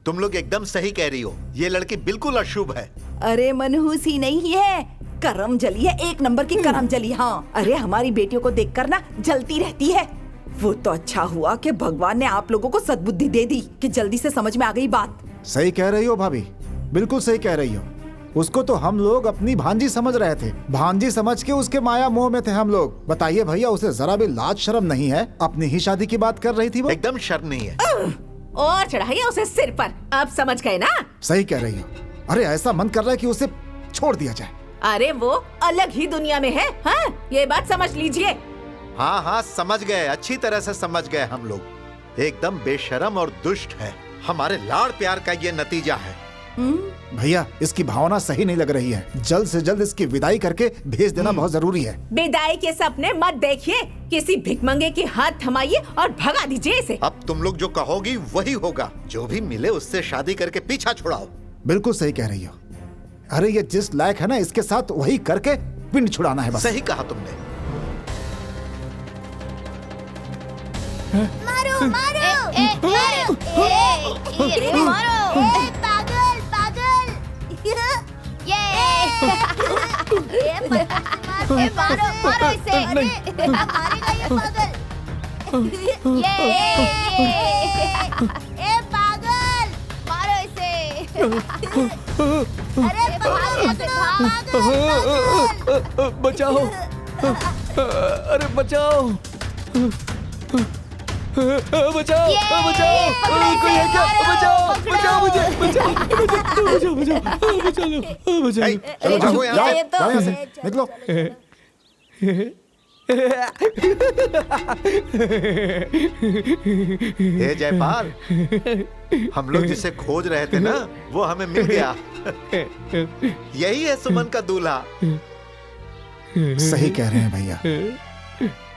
तुम लोग एकदम सही कह रही हो, ये लड़की बिल्कुल अशुभ है। अरे मनहूस ही नहीं है, करम जली है, एक नंबर की करम जली। हाँ, अरे हमारी बेटियों को देखकर ना जलती रहती है। वो तो अच्छा हुआ कि भगवान ने आप लोगों को सद्बुद्धि दे दी कि जल्दी से समझ में आ गई बात। सही कह रही हो भाभी, बिल्कुल सही कह रही हो। उसको तो हम लोग अपनी भांजी समझ रहे थे, भांजी समझ के उसके माया मोह में थे हम लोग। बताइए भैया, उसे जरा भी लाज शर्म नहीं है? अपनी ही शादी की बात कर रही थी वो। एकदम शर्म नहीं है। और चढ़ाइए उसे सिर पर। अब समझ गए ना? सही कह रही हो। अरे ऐसा मन कर रहा है कि उसे छोड़ दिया जाए। अरे वो अलग ही दुनिया में है। हाँ, ये बात समझ लीजिए। हाँ हाँ, समझ गए, अच्छी तरह से समझ गए हम लोग। एकदम बेशरम और दुष्ट है। हमारे लाड़ प्यार का ये नतीजा है। भैया, इसकी भावना सही नहीं लग रही है। जल्द से जल्द इसकी विदाई करके भेज देना बहुत जरूरी है। विदाई के सपने मत देखिए, किसी भिखमंगे की हाथ थमाइए और भगा दीजिए इसे। अब तुम लोग जो कहोगी वही होगा। जो भी मिले उससे शादी करके पीछा छुड़ाओ। बिल्कुल सही कह रही हो। अरे ये जिस लायक है ना, इसके साथ वही करके पिंड छुड़ाना है बस। सही कहा तुमने। मारो मारो मारो मारो, पागल पागल। ये मारो मारो इसे, मारेगा ये पागल। ये पागल, मारो इसे। अरे पागल, बचाओ, अरे बचाओ, बचाओ, बचाओ, कोई है क्या? बचाओ, बचाओ मुझे, बचाओ, बचाओ, बचाओ, बचाओ, बचाओ। चलो जाओ यहाँ जाओ, से। जाओ यहाँ से, निकलो। हे जयपाल, हम लोग जिसे खोज रहे थे ना, वो हमें मिल गया। यही है सुमन का दूल्हा। सही कह रहे हैं भैया,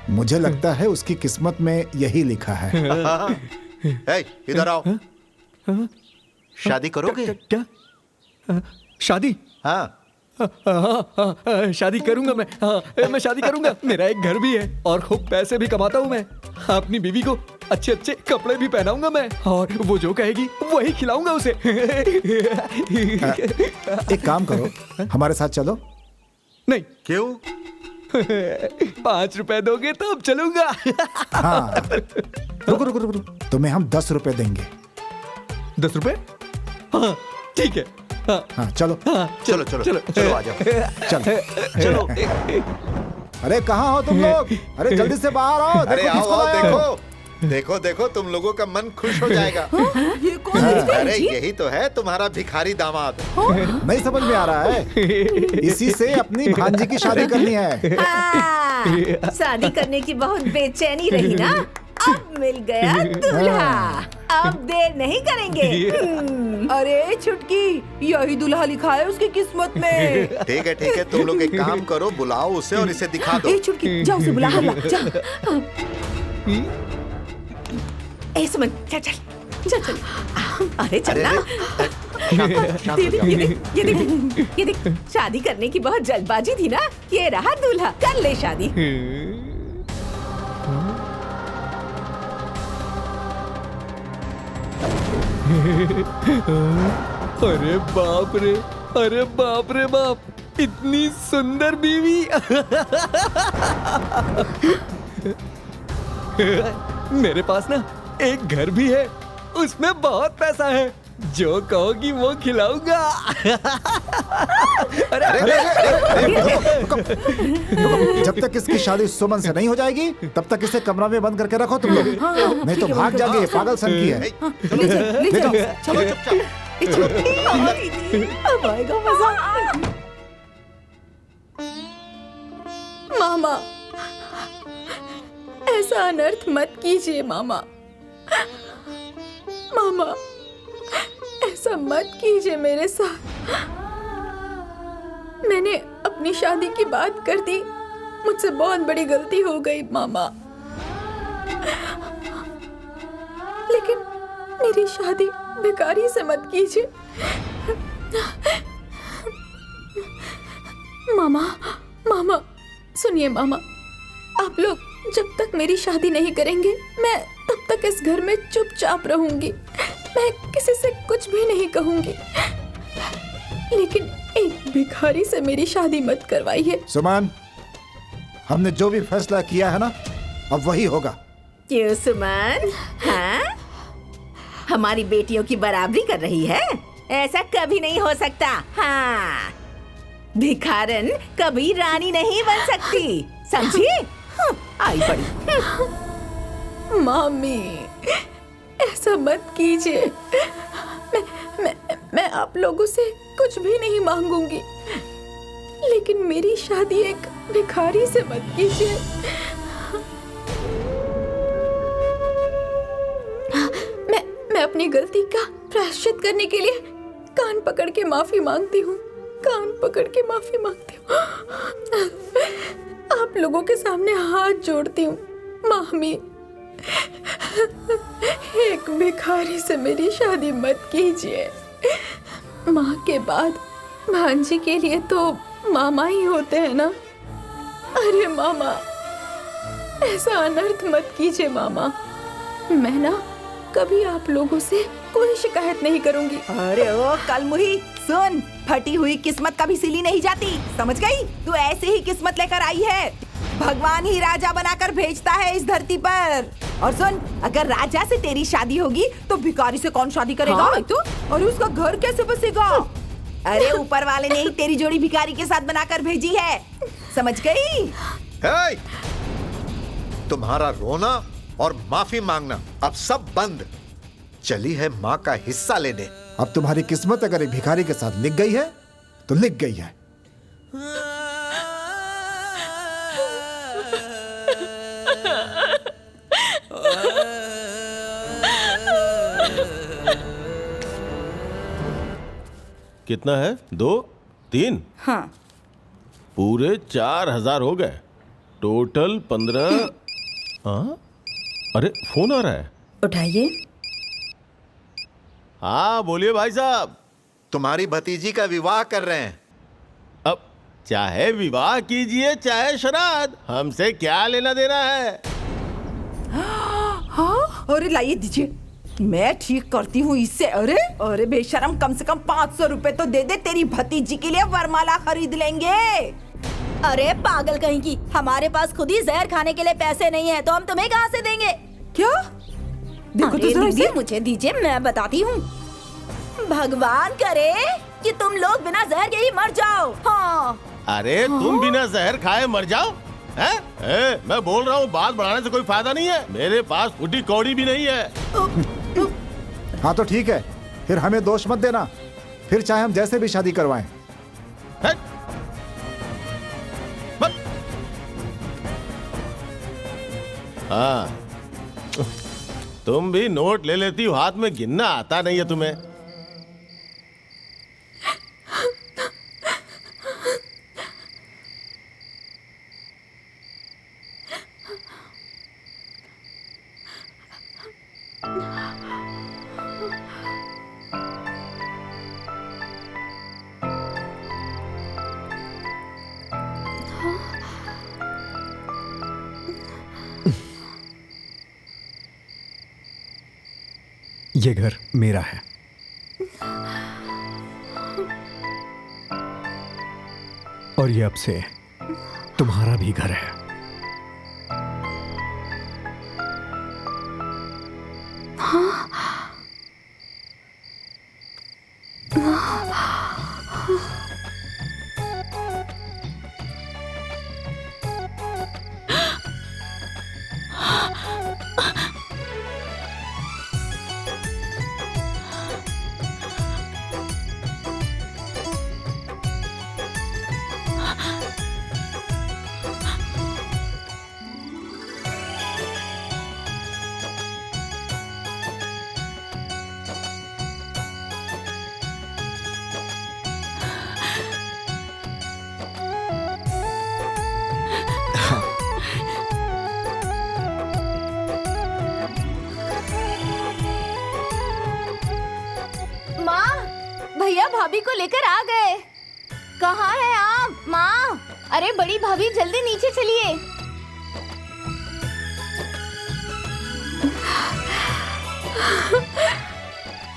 मुझे लगता है उसकी किस्मत में यही लिखा है। हे, इधर आओ। शादी करोगे? क्या? शादी? हाँ। शादी करूंगा मैं। हाँ, मैं शादी करूंगा। मेरा एक घर भी है और खूब पैसे भी कमाता हूँ मैं। अपनी बीवी को अच्छे अच्छे कपड़े भी पहनाऊंगा मैं, और वो जो कहेगी वही खिलाऊंगा उसे। एक काम करो, हमारे साथ चलो। नहीं। क्यों? 5 रुपए दोगे तो अब चलूंगा। हाँ, रुको रुको रुको, तुम्हें हम 10 रुपए देंगे। 10 रुपए? हाँ ठीक है। हाँ चलो। हाँ, चलो चलो चलो चलो, आ जाओ। चलो चलो। अरे कहाँ हो तुम लोग? अरे जल्दी से बाहर आओ। अरे देखो आओ किसको आओ, लाया हूँ। देखो देखो देखो, तुम लोगों का मन खुश हो जाएगा। ये कौन है? अरे यही तो है तुम्हारा भिखारी दामाद। नहीं समझ में आ रहा है? इसी से अपनी भांजी की शादी करनी है। हाँ, शादी करने की बहुत बेचैनी रही ना, अब मिल गया दूल्हा। अब देर नहीं करेंगे। अरे छुटकी, यही दूल्हा लिखा है उसकी किस्मत में। ठीक है, तुम लोग एक काम करो, बुलाओ उसे और इसे दिखा दो। ए छुटकी, जाओ उसे बुला कर ला, जा। ए सुमन, चल चल चल चल। अरे चल अरे ना। शांत हो जाओ। ये देख, शादी करने की बहुत जल्दबाजी थी ना। ये रहा दूल्हा, कर ले शादी। अरे बाप रे, अरे बाप रे बाप, इतनी सुंदर बीवी। मेरे पास ना एक घर भी है, उसमें बहुत पैसा है, जो कहोगी वो खिलाऊंगा। जब तक इसकी शादी सुमन से नहीं हो जाएगी, तब तक इसे कमरा में बंद करके रखो तुम लोग। नहीं तो भाग जाएंगे, पागल सन की है। ले जाओ, चलो चुपचाप। अब आएगा मजा। मामा, ऐसा अनर्थ मत कीजिए मामा। मामा, ऐसा मत कीजिए मेरे साथ। मैंने अपनी शादी की बात कर दी, मुझसे बहुत बड़ी गलती हो गई मामा। लेकिन मेरी शादी भिखारी से मत कीजिए। मामा, मामा सुनिए मामा, आप लोग जब तक मेरी शादी नहीं करेंगे, मैं तब तक इस घर में चुपचाप रहूंगी। मैं किसी से कुछ भी नहीं कहूंगी, लेकिन एक भिखारी से मेरी शादी मत करवाइए। सुमन, हमने जो भी फैसला किया है ना, अब वही होगा। क्यों सुमन? हाँ? हमारी बेटियों की बराबरी कर रही है? ऐसा कभी नहीं हो सकता। हाँ, भिखारन कभी रानी नहीं बन सकती, समझी? आई पड़ी। मामी, ऐसा मत कीजिए। मैं आप लोगों से कुछ भी नहीं मांगूंगी, लेकिन मेरी शादी एक भिखारी से मत कीजिए। मैं अपनी गलती का प्रायश्चित करने के लिए कान पकड़ के माफी मांगती हूँ। कान पकड़ के माफी मांगती हूँ। आप लोगों के सामने हाथ जोड़ती हूँ। मामी, एक भिखारी से मेरी शादी मत कीजिए। माँ के बाद भांजी के लिए तो मामा ही होते हैं ना। अरे मामा, ऐसा अनर्थ मत कीजिए मामा। मैं ना कभी आप लोगों से कोई शिकायत नहीं करूंगी। अरे ओ कलमुही, सुन, फटी हुई किस्मत कभी सिली नहीं जाती, समझ गई? तू ऐसे ही किस्मत लेकर आई है। भगवान ही राजा बनाकर भेजता है इस धरती पर। और सुन, अगर राजा से तेरी शादी होगी तो भिखारी से कौन शादी करेगा? हाँ, तो? और उसका घर कैसे बसेगा? अरे ऊपर वाले ने ही तेरी जोड़ी भिखारी के साथ बनाकर भेजी है, समझ गई? हे! तुम्हारा रोना और माफी मांगना अब सब बंद। चली है माँ का हिस्सा लेने। अब तुम्हारी किस्मत अगर एक भिखारी के साथ लिख गई है तो लिख गई है। कितना है? 2, 3? हाँ। पूरे 4000 हो गए। टोटल 15। हाँ? अरे फोन आ रहा है। उठाइए। हाँ बोलिए भाई साहब। तुम्हारी भतीजी का विवाह कर रहे हैं। अब चाहे विवाह कीजिए चाहे श्राद्ध, हमसे क्या लेना देना है? हाँ, अरे लाइए दीजिए, मैं ठीक करती हूँ इससे। अरे अरे बेशरम, कम से कम 500 रुपए तो दे दे, तेरी भतीजी के लिए वरमाला खरीद लेंगे। अरे पागल कहीं की, हमारे पास खुद ही जहर खाने के लिए पैसे नहीं है, तो हम तुम्हें कहाँ से देंगे? क्या? देखो तो जरा इसे। मुझे दीजिए, मैं बताती हूँ। भगवान करे कि तुम लोग बिना जहर के ही मर जाओ। हाँ। अरे तुम बिना जहर खाए मर जाओ? हैं? मैं बोल रहा हूँ, बात बढ़ाने से कोई फायदा नहीं है। मेरे पास फूटी कौड़ी भी नहीं है। हाँ तो ठीक है, फिर हमें दोष मत देना, फिर चाहे हम जैसे भी शादी करवाएं। हाँ, तुम भी नोट ले लेती हो, हाथ में गिनना आता नहीं है तुम्हें। ये घर मेरा है। और ये अब से तुम्हारा भी घर है। भैया भाभी को लेकर आ गए। कहाँ है आप माँ? अरे बड़ी भाभी जल्दी नीचे चलिए।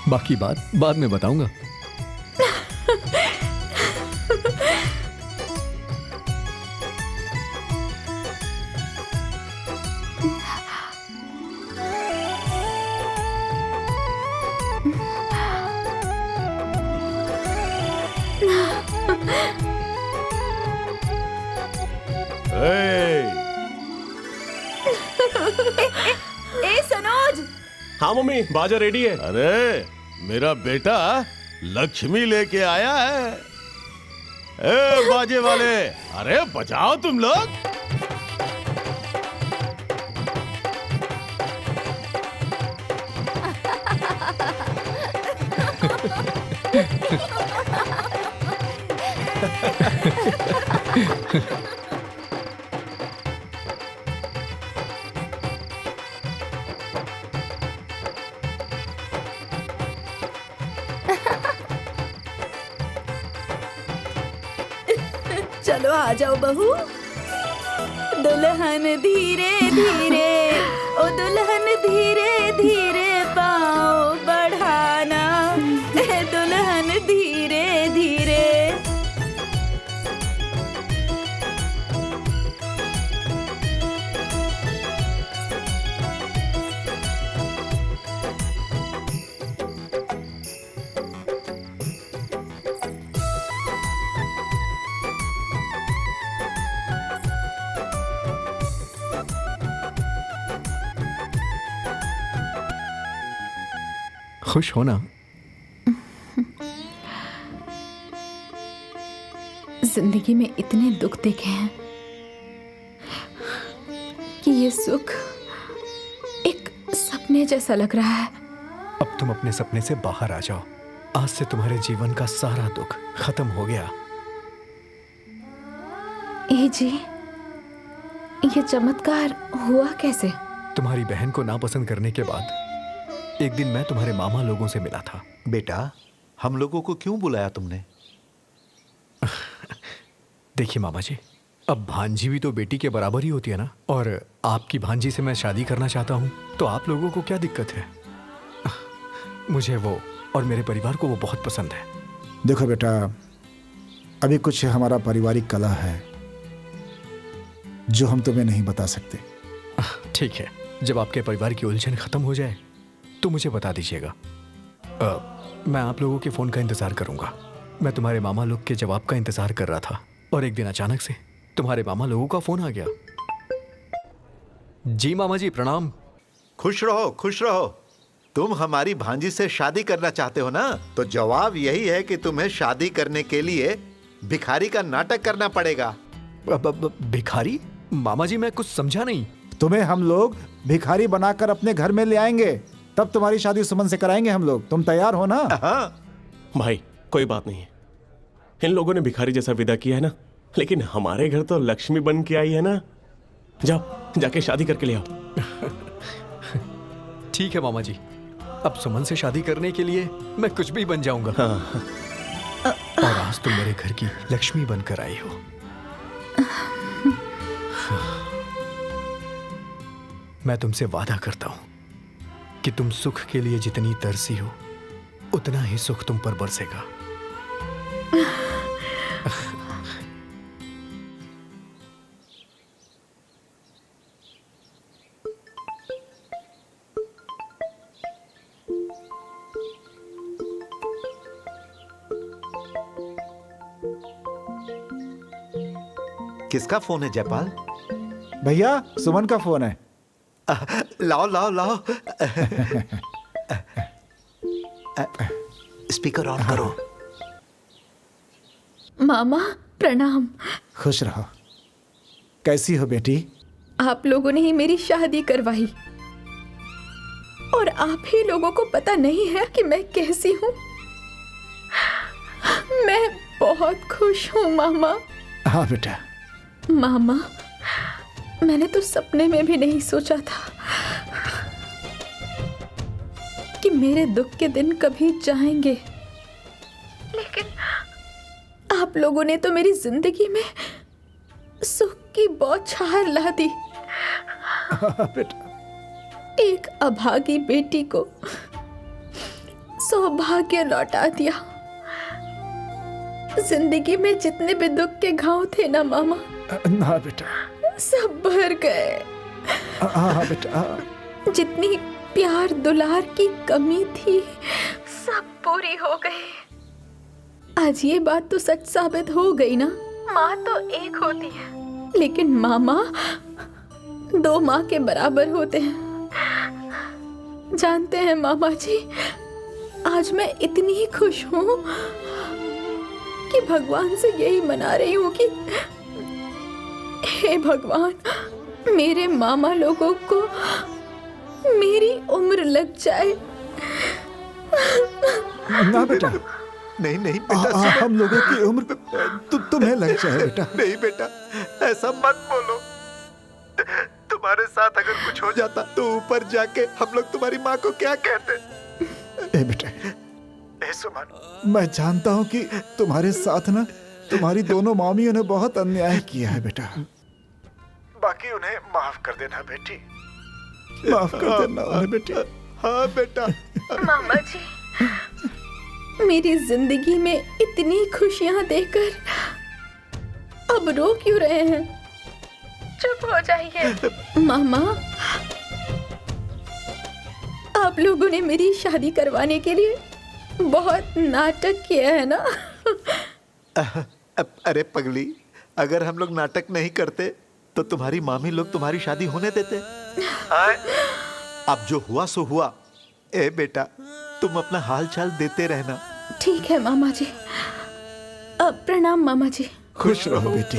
बाकी बात बाद में बताऊंगा। ए सनोज। हाँ मम्मी, बाजा रेडी है। अरे मेरा बेटा लक्ष्मी लेके आया है। ए बाजे वाले, अरे बजाओ तुम लोग। चलो आ जाओ बहू। दुल्हन धीरे धीरे, ओ दुल्हन धीरे धीरे पाँव बढ़ाना, दुल्हन धीरे धीरे। खुश हो ना? जिंदगी में इतने दुख देखे हैं कि ये सुख एक सपने जैसा लग रहा है। अब तुम अपने सपने से बाहर आ जाओ। आज से तुम्हारे जीवन का सारा दुख खत्म हो गया। ए जी, ये चमत्कार हुआ कैसे? तुम्हारी बहन को नापसंद करने के बाद एक दिन मैं तुम्हारे मामा लोगों से मिला था। बेटा, हम लोगों को क्यों बुलाया तुमने? देखिए मामा जी, अब भांजी भी तो बेटी के बराबर ही होती है ना। और आपकी भांजी से मैं शादी करना चाहता हूँ, तो आप लोगों को क्या दिक्कत है? मुझे वो और मेरे परिवार को वो बहुत पसंद है। देखो बेटा, अभी कुछ हमारा पारिवारिक कलह है जो हम तुम्हें नहीं बता सकते। ठीक है, जब आपके परिवार की उलझन खत्म हो जाए तो मुझे बता दीजिएगा। मैं आप लोगों के फ़ोन का इंतज़ार करूंगा। मैं तुम्हारे मामा लोग के जवाब का इंतज़ार कर रहा था और एक दिन अचानक से तुम्हारे मामा लोगों का फ़ोन आ गया। जी मामा जी, प्रणाम। खुश रहो, खुश रहो। तुम हमारी भांजी से शादी करना चाहते हो ना? तो जवाब यही है कि तुम्हें शादी करने के लिए भिखारी का नाटक करना पड़ेगा। भिखारी? मामा जी, मैं कुछ समझा नहीं। तुम्हें हम लोग भिखारी बनाकर अपने घर में ले आएंगे, तब तुम्हारी शादी सुमन से कराएंगे हम लोग। तुम तैयार हो ना? हाँ। भाई कोई बात नहीं है, इन लोगों ने भिखारी जैसा विदा किया है ना, लेकिन हमारे घर तो लक्ष्मी बन के आई है ना। जाओ, जाके शादी करके ले आओ। ठीक है मामा जी, अब सुमन से शादी करने के लिए मैं कुछ भी बन जाऊंगा। हाँ। और आज तुम मेरे घर की लक्ष्मी बनकर आई हो। मैं तुमसे वादा करता हूं कि तुम सुख के लिए जितनी तरसी हो, उतना ही सुख तुम पर बरसेगा। किसका फोन है जयपाल? भैया, सुमन का फोन है। लाओ लाओ लाओ। स्पीकर ऑन करो। मामा प्रणाम। खुश रहो। कैसी हो बेटी? आप लोगों ने ही मेरी शादी करवाई और आप ही लोगों को पता नहीं है कि मैं कैसी हूँ। मैं बहुत खुश हूँ मामा। हाँ बेटा। मामा, मैंने तो सपने में भी नहीं सोचा था कि मेरे दुख के दिन कभी जाएंगे, लेकिन आप लोगों ने तो मेरी जिंदगी में सुख की बौछार ला दी। बेटा, एक अभागी बेटी को सौभाग्य लौटा दिया। जिंदगी में जितने भी दुख के घाव थे ना मामा, ना बेटा, सब भर गए। हाँ बेटा, जितनी प्यार दुलार की कमी थी सब पूरी हो गई। आज ये बात तो सच साबित हो गई ना, माँ तो एक होती है लेकिन मामा 2 माँ के बराबर होते हैं। जानते हैं मामा जी, आज मैं इतनी ही खुश हूँ कि भगवान से यही मना रही हूँ कि हे भगवान, मेरे मामा लोगों को मेरी उम्र लग जाए। ना बेटा, नहीं नहीं बेटा, हम लोगों की उम्र तुम्हें लग जाए बेटा। नहीं बेटा, ऐसा मत बोलो। तुम्हारे साथ अगर कुछ हो जाता तो ऊपर जाके हम लोग तुम्हारी माँ को क्या कहते? ए बेटा, ए सुमन, मैं जानता हूँ कि तुम्हारे साथ ना तुम्हारी दोनों मामियों ने बहुत अन्याय किया है बेटा। बाकी उन्हें माफ कर देना बेटी, माफ कर देना उन्हें बेटी। हाँ बेटा। मामा जी, मेरी जिंदगी में इतनी खुशियां देकर अब रो क्यों रहे हैं? चुप हो जाइए। मामा, आप लोगों ने मेरी शादी करवाने के लिए बहुत नाटक किया है ना? अरे पगली, अगर हम लोग नाटक नहीं करते तो तुम्हारी मामी लोग तुम्हारी शादी होने देते? अब जो हुआ सो हुआ। ए बेटा, तुम अपना हाल चाल देते रहना। ठीक है मामा जी। अब प्रणाम मामा जी। खुश रहो बेटी।